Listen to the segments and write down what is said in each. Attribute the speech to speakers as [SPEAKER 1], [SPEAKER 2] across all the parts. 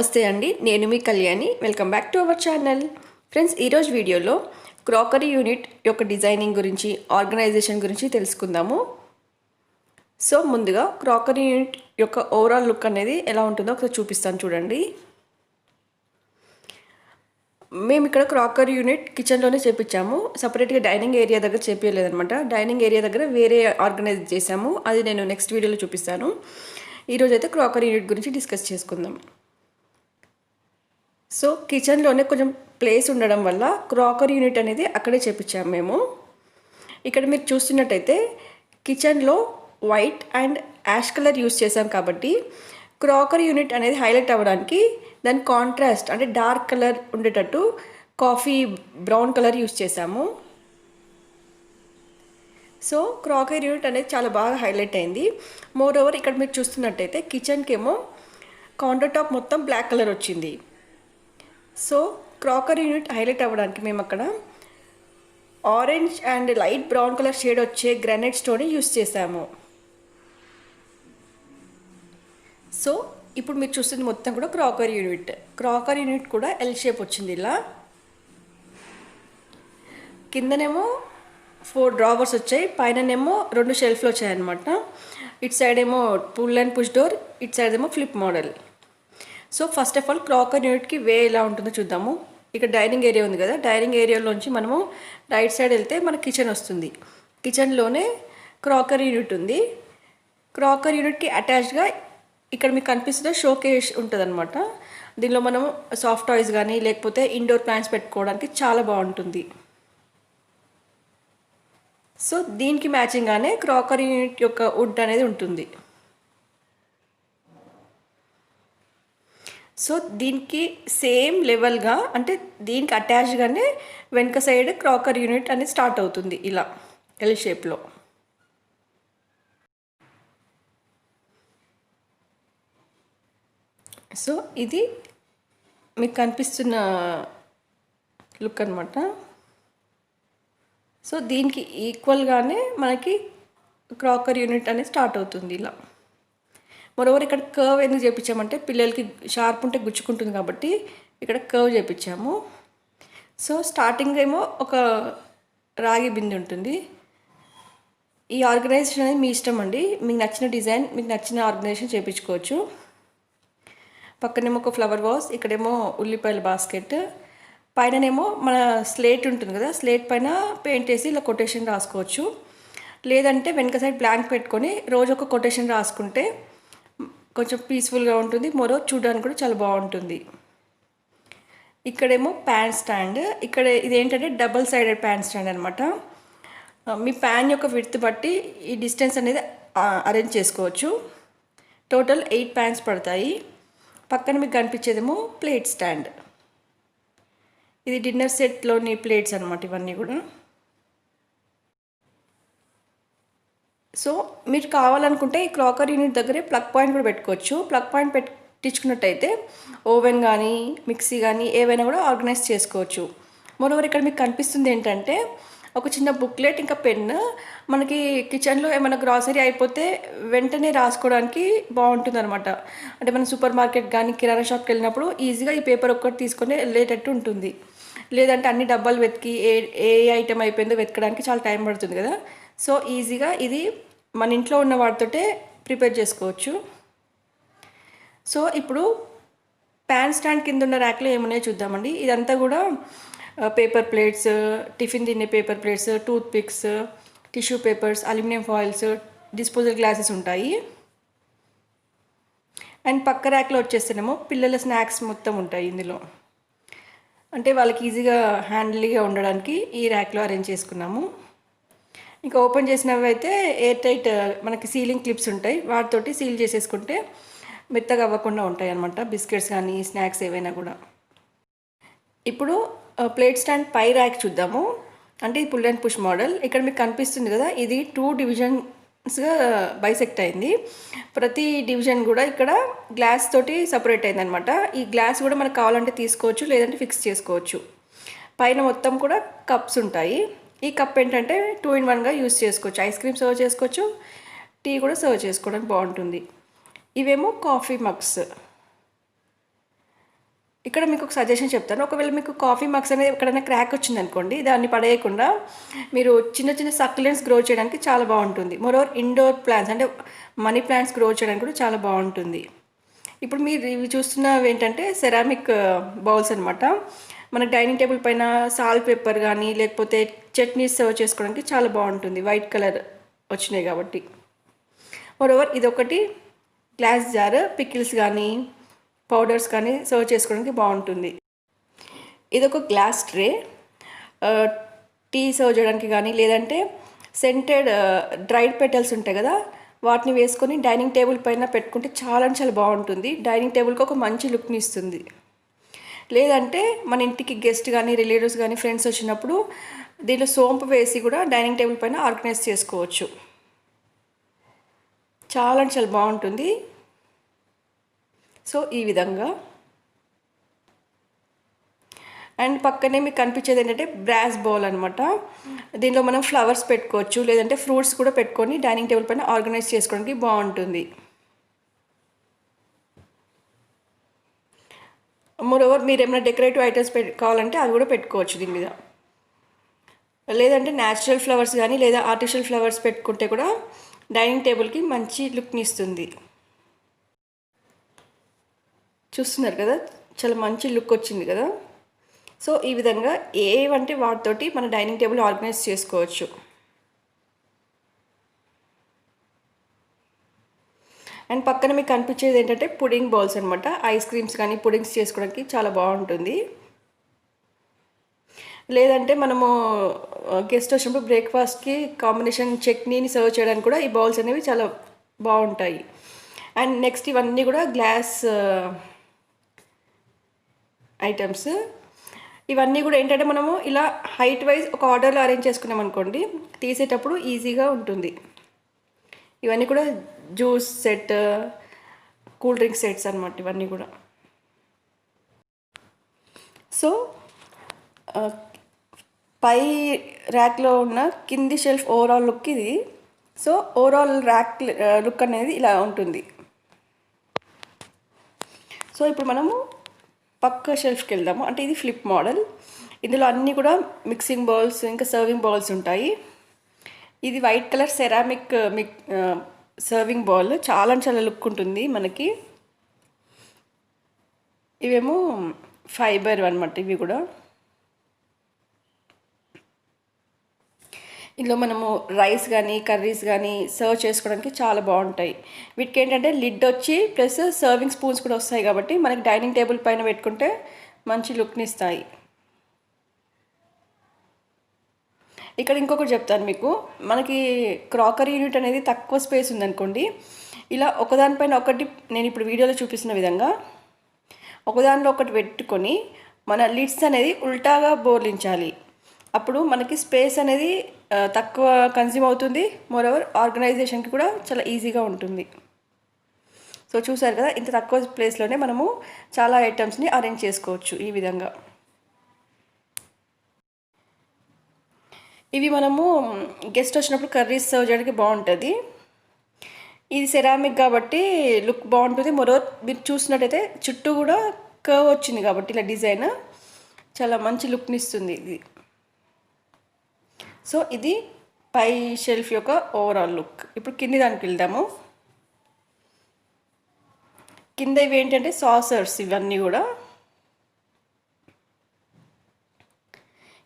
[SPEAKER 1] నమస్తే అండి, నేను మీ Kalyani. Welcome back to our channel. Friends, ఈరోజు వీడియోలో క్రాకరీ యూనిట్ యొక్క డిజైనింగ్ గురించి, ఆర్గనైజేషన్ గురించి తెలుసుకుందాము. సో ముందుగా క్రాకరీ యూనిట్ యొక్క ఓవరాల్ లుక్ అనేది ఎలా ఉంటుందో ఒకసారి చూపిస్తాను చూడండి. మేము ఇక్కడ క్రాకరీ యూనిట్ కిచెన్లోనే చేపించాము. సపరేట్గా డైనింగ్ ఏరియా దగ్గర చేపించలేదనమాట. డైనింగ్ ఏరియా దగ్గర వేరే ఆర్గనైజ్ చేసాము. అది నేను నెక్స్ట్ వీడియోలో చూపిస్తాను. ఈరోజు అయితే క్రాకరీ యూనిట్ గురించి డిస్కస్ చేసుకుందాం. సో కిచెన్లోనే కొంచెం ప్లేస్ ఉండడం వల్ల క్రాకరీ యూనిట్ అనేది అక్కడే చేపించాము మేము. ఇక్కడ మీరు చూస్తున్నట్టయితే కిచెన్లో white and ash colour use చేసాం కాబట్టి క్రాకరీ యూనిట్ అనేది హైలైట్ అవ్వడానికి దాని కాంట్రాస్ట్ అంటే డార్క్ కలర్ ఉండేటట్టు కాఫీ బ్రౌన్ కలర్ యూస్ చేసాము. సో క్రాకరీ యూనిట్ అనేది చాలా బాగా హైలైట్ అయింది. మోర్ ఓవర్ ఇక్కడ మీరు చూస్తున్నట్టయితే కిచెన్కి ఏమో కౌంటర్ టాప్ మొత్తం బ్లాక్ కలర్ వచ్చింది. సో క్రాకరీ యూనిట్ హైలైట్ అవ్వడానికి మేము అక్కడ orange and light brown colour shade వచ్చే గ్రానైట్ స్టోన్ యూస్ చేసాము. సో ఇప్పుడు మీరు చూస్తుంది మొత్తం కూడా క్రాకరీ యూనిట్. క్రాకరీ యూనిట్ కూడా ఎల్ షేప్ వచ్చింది. ఇలా కిందనేమో 4 డ్రావర్స్ వచ్చాయి, పైననేమో 2 షెల్ఫ్లు వచ్చాయన్నమాట. ఇటు సైడ్ ఏమో పుల్ అండ్ పుష్ డోర్, ఇటు సైడ్ ఏమో flip model. So first of all crockery యూనిట్కి వే ఎలా ఉంటుందో చూద్దాము. ఇక్కడ డైనింగ్ ఏరియా ఉంది కదా, డైనింగ్ ఏరియాలోంచి మనము రైట్ సైడ్ వెళ్తే మన కిచెన్ వస్తుంది. కిచెన్లోనే క్రాకరీ యూనిట్ ఉంది. క్రాకరీ యూనిట్కి అటాచ్డ్గా ఇక్కడ మీకు కనిపిస్తుందో షోకేస్ ఉంటుంది అనమాట. దీనిలో మనము సాఫ్ట్ టాయ్స్ కానీ లేకపోతే ఇండోర్ ప్లాంట్స్ పెట్టుకోవడానికి చాలా బాగుంటుంది. సో దీనికి మ్యాచింగ్గానే క్రాకరీ యూనిట్ యొక్క వుడ్ అనేది ఉంటుంది. సో దీనికి సేమ్ లెవెల్గా అంటే దీనికి అటాచ్గానే వెనక సైడ్ క్రాకరీ యూనిట్ అనేది స్టార్ట్ అవుతుంది ఇలా ఎల్ షేప్లో. సో ఇది మీకు కనిపిస్తున్న లుక్ అనమాట. సో దీనికి ఈక్వల్గానే మనకి క్రాకరీ యూనిట్ అనేది స్టార్ట్ అవుతుంది ఇలా. మరోవర్ ఇక్కడ కర్వ్ ఎందుకు చేయించామంటే పిల్లలకి షార్ప్ ఉంటే గుచ్చుకుంటుంది కాబట్టి ఇక్కడ కర్వ్ చేయించాము. సో స్టార్టింగ్ ఏమో ఒక రాగి బిందె ఉంటుంది. ఈ ఆర్గనైజేషన్ అనేది మీ ఇష్టం అండి, మీకు నచ్చిన డిజైన్ మీకు నచ్చిన ఆర్గనైజేషన్ చేయించుకోవచ్చు. పక్కనేమో ఒక ఫ్లవర్ వాస్, ఇక్కడేమో ఉల్లిపాయల బాస్కెట్, పైననేమో మన స్లేట్ ఉంటుంది కదా, స్లేట్ పైన పెయింట్ వేసి ఇలా కొటేషన్ రాసుకోవచ్చు. లేదంటే వెనక సైడ్ బ్లాంక్ పెట్టుకొని రోజు ఒక కొటేషన్ రాసుకుంటే కొంచెం పీస్ఫుల్గా ఉంటుంది. మరో చూడడానికి కూడా చాలా బాగుంటుంది. ఇక్కడేమో ప్యాన్ స్టాండ్. ఇక్కడ ఇదేంటంటే డబల్ సైడెడ్ ప్యాన్ స్టాండ్ అనమాట. మీ ప్యాన్ యొక్క విడ్త్ బట్టి ఈ డిస్టెన్స్ అనేది అరేంజ్ చేసుకోవచ్చు. టోటల్ 8 ప్యాన్స్ పడతాయి. పక్కన మీకు కనిపించేదేమో ప్లేట్ స్టాండ్. ఇది డిన్నర్ సెట్లోని ప్లేట్స్ అనమాట ఇవన్నీ కూడా. సో మీరు కావాలనుకుంటే ఈ క్రాకరీ యూనిట్ దగ్గరే ప్లగ్ పాయింట్ కూడా పెట్టుకోవచ్చు. ప్లగ్ పాయింట్ పెట్టించుకున్నట్టయితే ఓవెన్ కానీ మిక్సీ కానీ ఏవైనా కూడా ఆర్గనైజ్ చేసుకోవచ్చు. మరోవర్ ఇక్కడ మీకు కనిపిస్తుంది ఏంటంటే ఒక చిన్న బుక్లెట్, ఇంకా పెన్. మనకి కిచెన్లో ఏమైనా గ్రాసరీ అయిపోతే వెంటనే రాసుకోవడానికి బాగుంటుంది అనమాట. అంటే మనం సూపర్ మార్కెట్ కానీ కిరాణా షాప్కి వెళ్ళినప్పుడు ఈజీగా ఈ పేపర్ ఒక్కటి తీసుకొని వెళ్ళేటట్టు ఉంటుంది. లేదంటే అన్ని డబ్బాలు వెతికి ఏ ఐటెం అయిపోయిందో వెతకడానికి చాలా టైం పడుతుంది కదా. సో ఈజీగా ఇది మన ఇంట్లో ఉన్న వాటితోటే ప్రిపేర్ చేసుకోవచ్చు. సో ఇప్పుడు ప్యాన్ స్టాండ్ కింద ఉన్న ర్యాక్లో ఏమున్నాయో చూద్దామండి. ఇదంతా కూడా పేపర్ ప్లేట్స్, టిఫిన్ తినే paper plates, tooth pics, tissue papers, aluminium foils, disposal glasses ఉంటాయి. అండ్ పక్క ర్యాక్లో వచ్చేస్తేనేమో పిల్లల స్నాక్స్ మొత్తం ఉంటాయి ఇందులో. అంటే వాళ్ళకి ఈజీగా హ్యాండిల్గా ఉండడానికి ఈ ర్యాక్లో అరేంజ్ చేసుకున్నాము. ఇంకా ఓపెన్ చేసినవి అయితే ఎయిర్ టైట్ మనకి సీలింగ్ క్లిప్స్ ఉంటాయి, వాటితోటి సీల్ చేసేసుకుంటే మెత్తగా అవ్వకుండా ఉంటాయి అన్నమాట. బిస్కెట్స్ కానీ స్నాక్స్ ఏవైనా కూడా. ఇప్పుడు ప్లేట్ స్టాండ్ పై ర్యాక్ చూద్దాము. అంటే ఇది పుల్ అండ్ పుష్ మోడల్. ఇక్కడ మీకు కనిపిస్తుంది కదా, ఇది 2 డివిజన్స్గా బైసెక్ట్ అయింది. ప్రతి డివిజన్ కూడా ఇక్కడ గ్లాస్ తోటి సపరేట్ అయిందనమాట. ఈ గ్లాస్ కూడా మనకు కావాలంటే తీసుకోవచ్చు, లేదంటే ఫిక్స్ చేసుకోవచ్చు. పైన మొత్తం కూడా కప్స్ ఉంటాయి. ఈ కప్ ఏంటంటే 2 in 1గా యూస్ చేసుకోవచ్చు. ఐస్ క్రీమ్ సర్వ్ చేసుకోవచ్చు, టీ కూడా సర్వ్ చేసుకోవడానికి బాగుంటుంది. ఇవేమో కాఫీ మగ్స్. ఇక్కడ మీకు ఒక సజెషన్ చెప్తాను. ఒకవేళ మీకు కాఫీ మగ్స్ అనేది ఎక్కడైనా క్రాక్ వచ్చిందనుకోండి, దాన్ని పడేయకుండా మీరు చిన్న చిన్న సక్యులెంట్స్ గ్రో చేయడానికి చాలా బాగుంటుంది. మోరోవర్ ఇండోర్ ప్లాంట్స్ అంటే మనీ ప్లాంట్స్ గ్రో చేయడానికి కూడా చాలా బాగుంటుంది. ఇప్పుడు మీరు ఇవి చూస్తున్నవి ఏంటంటే సెరామిక్ బౌల్స్ అనమాట. మనకి డైనింగ్ టేబుల్ పైన సాల్ట్ పేపర్ కానీ లేకపోతే చట్నీస్ సర్వ్ చేసుకోవడానికి చాలా బాగుంటుంది. వైట్ కలర్ వచ్చినాయి కాబట్టి. మోరోవర్ ఇదొకటి గ్లాస్ జార్, పికిల్స్ కానీ పౌడర్స్ కానీ సర్వ్ చేసుకోవడానికి బాగుంటుంది. ఇదొక గ్లాస్ ట్రే, టీ సర్వ్ చేయడానికి కానీ లేదంటే సెంటెడ్ డ్రైడ్ పెటల్స్ ఉంటాయి కదా, వాటిని వేసుకొని డైనింగ్ టేబుల్ పైన పెట్టుకుంటే చాలా చాలా బాగుంటుంది. డైనింగ్ టేబుల్కి ఒక మంచి లుక్ని ఇస్తుంది. లేదంటే మన ఇంటికి గెస్ట్ కానీ రిలేటివ్స్ కానీ ఫ్రెండ్స్ వచ్చినప్పుడు దీంట్లో సోంపు వేసి కూడా డైనింగ్ టేబుల్ పైన ఆర్గనైజ్ చేసుకోవచ్చు. చాలా చాలా బాగుంటుంది. సో ఈ విధంగా. అండ్ పక్కనే మీకు కనిపించేది ఏంటంటే బ్రాస్ బౌల్ అనమాట. దీనిలో మనం ఫ్లవర్స్ పెట్టుకోవచ్చు, లేదంటే ఫ్రూట్స్ కూడా పెట్టుకొని డైనింగ్ టేబుల్ పైన ఆర్గనైజ్ చేసుకోవడానికి బాగుంటుంది. మోరోవర్ మీరు ఏమైనా డెకరేటివ్ ఐటమ్స్ కావాలంటే అవి కూడా పెట్టుకోవచ్చు దీని మీద. లేదంటే న్యాచురల్ ఫ్లవర్స్ కానీ లేదా ఆర్టిఫిషియల్ ఫ్లవర్స్ పెట్టుకుంటే కూడా డైనింగ్ టేబుల్కి మంచి లుక్ని ఇస్తుంది. చూస్తున్నారు కదా, చాలా మంచి లుక్ వచ్చింది కదా. సో ఈ విధంగా ఏవంటే వాటితోటి మన డైనింగ్ టేబుల్ ఆర్గనైజ్ చేసుకోవచ్చు. అండ్ పక్కన మీకు కనిపించేది ఏంటంటే పుడింగ్ బౌల్స్ అనమాట. ఐస్ క్రీమ్స్ కానీ పుడింగ్స్ చేసుకోవడానికి చాలా బాగుంటుంది. లేదంటే మనము గెస్ట్ వచ్చినప్పుడు బ్రేక్ఫాస్ట్కి కాంబినేషన్ చట్నీని సర్వ్ చేయడానికి కూడా ఈ బౌల్స్ అనేవి చాలా బాగుంటాయి. అండ్ నెక్స్ట్ ఇవన్నీ కూడా గ్లాస్ ఐటమ్స్. ఇవన్నీ కూడా ఏంటంటే మనము ఇలా హైట్ వైజ్ ఒక ఆర్డర్లో అరేంజ్ చేసుకున్నాం అనుకోండి, తీసేటప్పుడు ఈజీగా ఉంటుంది. ఇవన్నీ కూడా juice set, cool drink sets అనమాట ఇవన్నీ కూడా. సో పై ర్యాక్లో ఉన్న కింది షెల్ఫ్ ఓవరాల్ లుక్ ఇది. సో ఓవరాల్ ర్యాక్ లుక్ అనేది ఇలా ఉంటుంది. సో ఇప్పుడు మనము పక్క షెల్ఫ్కి వెళ్దాము. అంటే ఇది ఫ్లిప్ మోడల్. ఇందులో అన్నీ కూడా మిక్సింగ్ బౌల్స్ ఇంకా సర్వింగ్ బౌల్స్ ఉంటాయి. ఇది white colour ceramic serving bowl, చాలా చాలా లుక్ ఉంటుంది మనకి. ఇవేమో ఫైబర్ అనమాట ఇవి కూడా. ఇందులో మనము రైస్ కానీ కర్రీస్ కానీ సర్వ్ చేసుకోవడానికి చాలా బాగుంటాయి. వీటికి ఏంటంటే లిడ్ వచ్చి ప్లస్ సర్వింగ్ స్పూన్స్ కూడా వస్తాయి కాబట్టి మనకి డైనింగ్ టేబుల్ పైన పెట్టుకుంటే మంచి లుక్ని ఇస్తాయి. ఇక్కడ ఇంకొకటి చెప్తాను మీకు. మనకి క్రాకరీ యూనిట్ అనేది తక్కువ స్పేస్ ఉందనుకోండి, ఇలా ఒకదానిపైన ఒకటి నేను ఇప్పుడు వీడియోలో చూపిస్తున్న విధంగా ఒకదానిలో ఒకటి పెట్టుకొని మన లిడ్స్ అనేది ఉల్టాగా బోర్లించాలి. అప్పుడు మనకి స్పేస్ అనేది తక్కువ కన్జ్యూమ్ అవుతుంది. మోరోవర్ ఆర్గనైజేషన్కి కూడా చాలా ఈజీగా ఉంటుంది. సో చూసారు కదా, ఇంత తక్కువ ప్లేస్లోనే మనము చాలా ఐటమ్స్ని అరేంజ్ చేసుకోవచ్చు ఈ విధంగా. ఇవి మనము గెస్ట్ వచ్చినప్పుడు కర్రీస్ సర్వ్ చేయడానికి బాగుంటుంది. ఇది సెరామిక్ కాబట్టి లుక్ బాగుంటుంది. మరోవర్ మీరు చూసినట్టయితే చుట్టూ కూడా కర్వ్ వచ్చింది కాబట్టి ఇలా డిజైన్ చాలా మంచి లుక్ని ఇస్తుంది ఇది. సో ఇది పై షెల్ఫ్ యొక్క ఓవరాల్ లుక్. ఇప్పుడు కింది దానికి వెళ్దాము. కింద ఇవి ఏంటంటే సాసర్స్, ఇవన్నీ కూడా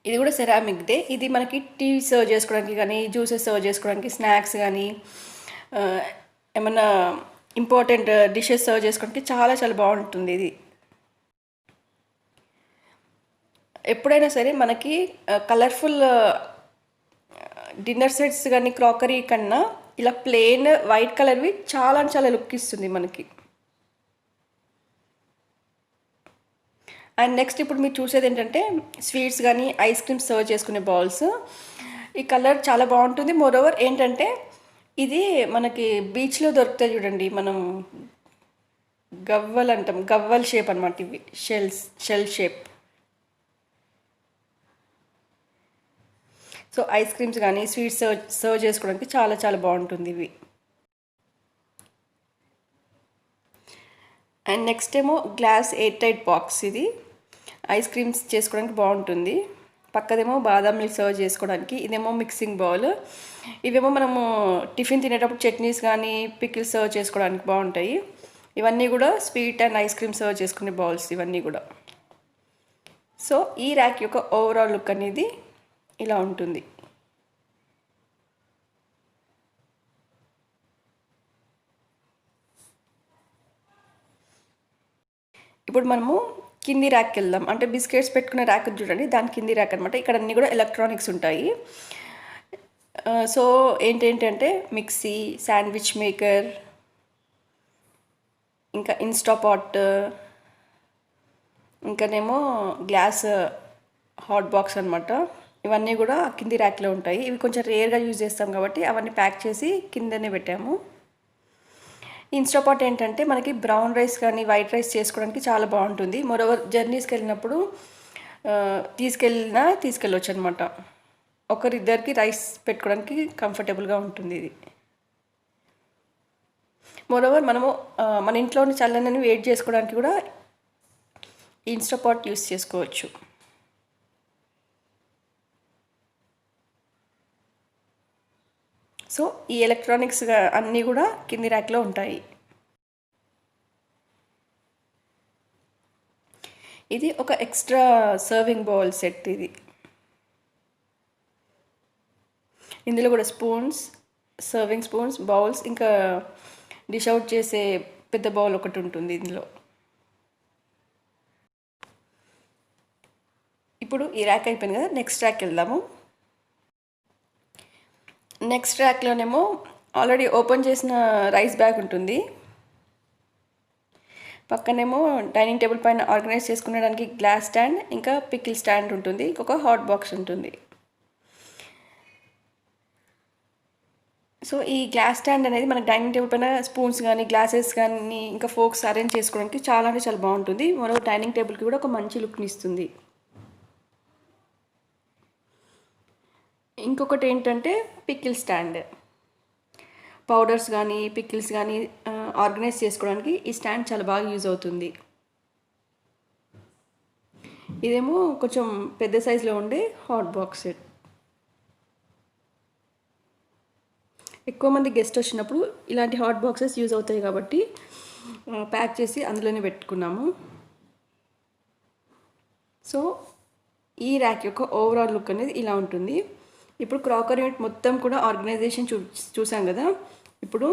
[SPEAKER 1] ఇది కూడా సెరామిక్దే. ఇది మనకి టీ సర్వ్ చేసుకోవడానికి కానీ జ్యూసెస్ సర్వ్ చేసుకోవడానికి, స్నాక్స్ కానీ ఏమన్నా ఇంపార్టెంట్ డిషెస్ సర్వ్ చేసుకోవడానికి చాలా చాలా బాగుంటుంది ఇది. ఎప్పుడైనా సరే మనకి కలర్ఫుల్ డిన్నర్ సెట్స్ కానీ క్రాకరీ కన్నా ఇలా ప్లెయిన్ వైట్ కలర్వి చాలా చాలా లుక్ ఇస్తుంది మనకి. అండ్ నెక్స్ట్ ఇప్పుడు మీరు చూసేది ఏంటంటే స్వీట్స్ కానీ ఐస్ క్రీమ్స్ సర్వ్ చేసుకునే బౌల్స్. ఈ కలర్ చాలా బాగుంటుంది. మోరోవర్ ఏంటంటే ఇది మనకి బీచ్లో దొరుకుతాయి చూడండి, మనం గవ్వలు అంటాం, గవ్వల్ షేప్ అనమాట ఇవి, shell shape. So ice creams కానీ స్వీట్స్ సర్వ్ చేసుకోవడానికి చాలా చాలా బాగుంటుంది ఇవి. అండ్ నెక్స్ట్ ఏమో గ్లాస్ ఎయిర్ టైట్ బాక్స్. ఇది ఐస్ క్రీమ్స్ చేసుకోవడానికి బాగుంటుంది. పక్కదేమో బాదం మిల్క్ సర్వ్ చేసుకోవడానికి. ఇదేమో మిక్సింగ్ బౌల్. ఇవేమో మనము టిఫిన్ తినేటప్పుడు చట్నీస్ కానీ పికిల్స్ సర్వ్ చేసుకోవడానికి బాగుంటాయి. ఇవన్నీ కూడా sweet and ice cream serve చేసుకునే బౌల్స్ ఇవన్నీ కూడా. సో ఈ ర్యాక్ యొక్క ఓవరాల్ లుక్ అనేది ఇలా ఉంటుంది. ఇప్పుడు మనము కింది ర్యాక్కి వెళ్దాం. అంటే బిస్కెట్స్ పెట్టుకునే ర్యాక్ చూడండి, దాని కింది ర్యాక్ అనమాట. ఇక్కడ అన్నీ కూడా ఎలక్ట్రానిక్స్ ఉంటాయి. సో ఏంటంటే మిక్సీ, శాండ్విచ్ మేకర్, ఇంకా ఇన్స్టాపాట్, ఇంకానేమో గ్లాస్ హాట్ బాక్స్ అనమాట. ఇవన్నీ కూడా కింది ర్యాక్లో ఉంటాయి. ఇవి కొంచెం రేర్గా యూజ్ చేస్తాం కాబట్టి అవన్నీ ప్యాక్ చేసి కిందనే పెట్టాము. ఇన్స్టాపాట్ ఏంటంటే మనకి బ్రౌన్ రైస్ కానీ వైట్ రైస్ చేసుకోవడానికి చాలా బాగుంటుంది. మరోవర్ జర్నీస్కి వెళ్ళినప్పుడు తీసుకెళ్ళొచ్చు అనమాట. ఒకరిద్దరికి రైస్ పెట్టుకోవడానికి కంఫర్టబుల్గా ఉంటుంది ఇది. మరోవర్ మనము మన ఇంట్లోని చల్లనని వేడి చేసుకోవడానికి కూడా ఇన్స్టాపాట్ యూస్ చేసుకోవచ్చు. సో ఈ ఎలక్ట్రానిక్స్ అన్నీ కూడా కింది ర్యాక్లో ఉంటాయి. ఇది ఒక ఎక్స్ట్రా సర్వింగ్ బౌల్ సెట్. ఇది ఇందులో కూడా స్పూన్స్, సర్వింగ్ స్పూన్స్, బౌల్స్, ఇంకా డిష్ అవుట్ చేసే పెద్ద బౌల్ ఒకటి ఉంటుంది ఇందులో. ఇప్పుడు ఈ ర్యాక్ అయిపోయింది కదా, నెక్స్ట్ ర్యాక్ వెళ్దాము. నెక్స్ట్ ర్యాక్లోనేమో ఆల్రెడీ ఓపెన్ చేసిన రైస్ బ్యాగ్ ఉంటుంది. పక్కనేమో డైనింగ్ టేబుల్ పైన ఆర్గనైజ్ చేసుకునేడానికి గ్లాస్ స్టాండ్, ఇంకా పికిల్ స్టాండ్ ఉంటుంది, ఇంకొక హాట్ బాక్స్ ఉంటుంది. సో ఈ గ్లాస్ స్టాండ్ అనేది మనకి డైనింగ్ టేబుల్ పైన స్పూన్స్ కానీ గ్లాసెస్ కానీ ఇంకా ఫోక్స్ అరేంజ్ చేసుకోవడానికి చాలా అంటే చాలా బాగుంటుంది. మరో డైనింగ్ టేబుల్కి కూడా ఒక మంచి లుక్ని ఇస్తుంది. ఇంకొకటి ఏంటంటే పికిల్ స్టాండ్. పౌడర్స్ కానీ పికిల్స్ కానీ ఆర్గనైజ్ చేసుకోవడానికి ఈ స్టాండ్ చాలా బాగా యూజ్ అవుతుంది. ఇదేమో కొంచెం పెద్ద సైజులో ఉండే హాట్ బాక్స్ సెట్. ఎక్కువ మంది గెస్ట్ వచ్చినప్పుడు ఇలాంటి హాట్ బాక్సెస్ యూజ్ అవుతాయి కాబట్టి ప్యాక్ చేసి అందులోనే పెట్టుకున్నాము. సో ఈ ర్యాక్ యొక్క ఓవరాల్ లుక్ అనేది ఇలా ఉంటుంది. ఇప్పుడు క్రాకరీ యూనిట్ మొత్తం కూడా ఆర్గనైజేషన్ చూసాం కదా. ఇప్పుడు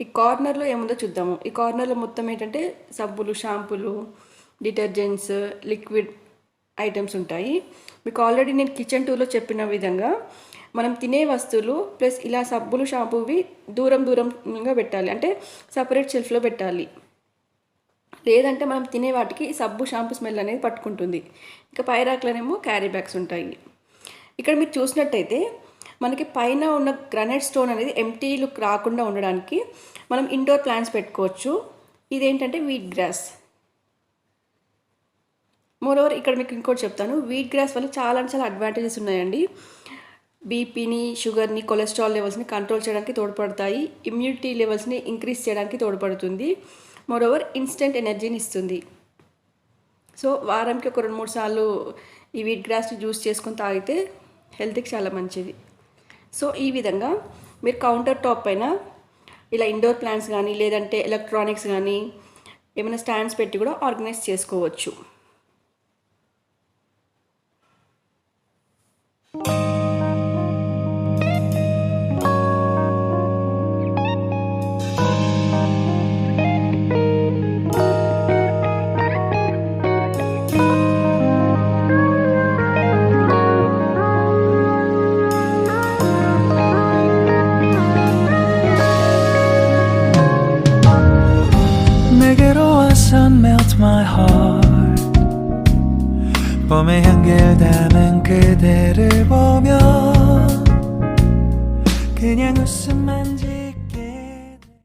[SPEAKER 1] ఈ కార్నర్లో ఏముందో చూద్దాము. ఈ కార్నర్లో మొత్తం ఏంటంటే సబ్బులు, షాంపూలు, డిటర్జెంట్స్, లిక్విడ్ ఐటమ్స్ ఉంటాయి. మీకు ఆల్రెడీ నేను కిచెన్ టూర్లో చెప్పిన విధంగా మనం తినే వస్తువులు ప్లస్ ఇలా సబ్బులు, షాంపూవి దూరంగా పెట్టాలి. అంటే సపరేట్ షెల్ఫ్లో పెట్టాలి. లేదంటే మనం తినే వాటికి సబ్బు, షాంపూ స్మెల్ అనేది పట్టుకుంటుంది. ఇంకా పై ర్యాక్లోనేమో క్యారీ బ్యాగ్స్ ఉంటాయి. ఇక్కడ మీరు చూసినట్టయితే మనకి పైన ఉన్న గ్రానైట్ స్టోన్ అనేది ఎంటీ లుక్ రాకుండా ఉండడానికి మనం ఇండోర్ ప్లాంట్స్ పెట్టుకోవచ్చు. ఇదేంటంటే వీట్ గ్రాస్. మోరోవర్ ఇక్కడ మీకు ఇంకోటి చెప్తాను. వీట్ గ్రాస్ వల్ల చాలా అడ్వాంటేజెస్ ఉన్నాయండి. బీపీని, షుగర్ని, కొలెస్ట్రాల్ లెవెల్స్ని కంట్రోల్ చేయడానికి తోడ్పడతాయి. ఇమ్యూనిటీ లెవెల్స్ని ఇంక్రీజ్ చేయడానికి తోడ్పడుతుంది. మోరోవర్ ఇన్స్టెంట్ ఎనర్జీని ఇస్తుంది. సో వారానికి ఒక 2-3 సార్లు ఈ వీట్ గ్రాస్ని జ్యూస్ చేసుకొని తాగితే హెల్త్కి చాలా మంచిది. సో ఈ విధంగా మీరు కౌంటర్ టాప్ పైన ఇలా ఇండోర్ ప్లాంట్స్ కానీ లేదంటే ఎలక్ట్రానిక్స్ కానీ ఏమైనా స్టాండ్స్ పెట్టి కూడా ఆర్గనైజ్ చేసుకోవచ్చు.
[SPEAKER 2] Melt my heart 봄의 향기를 담은 그대를 보며 그냥 웃음만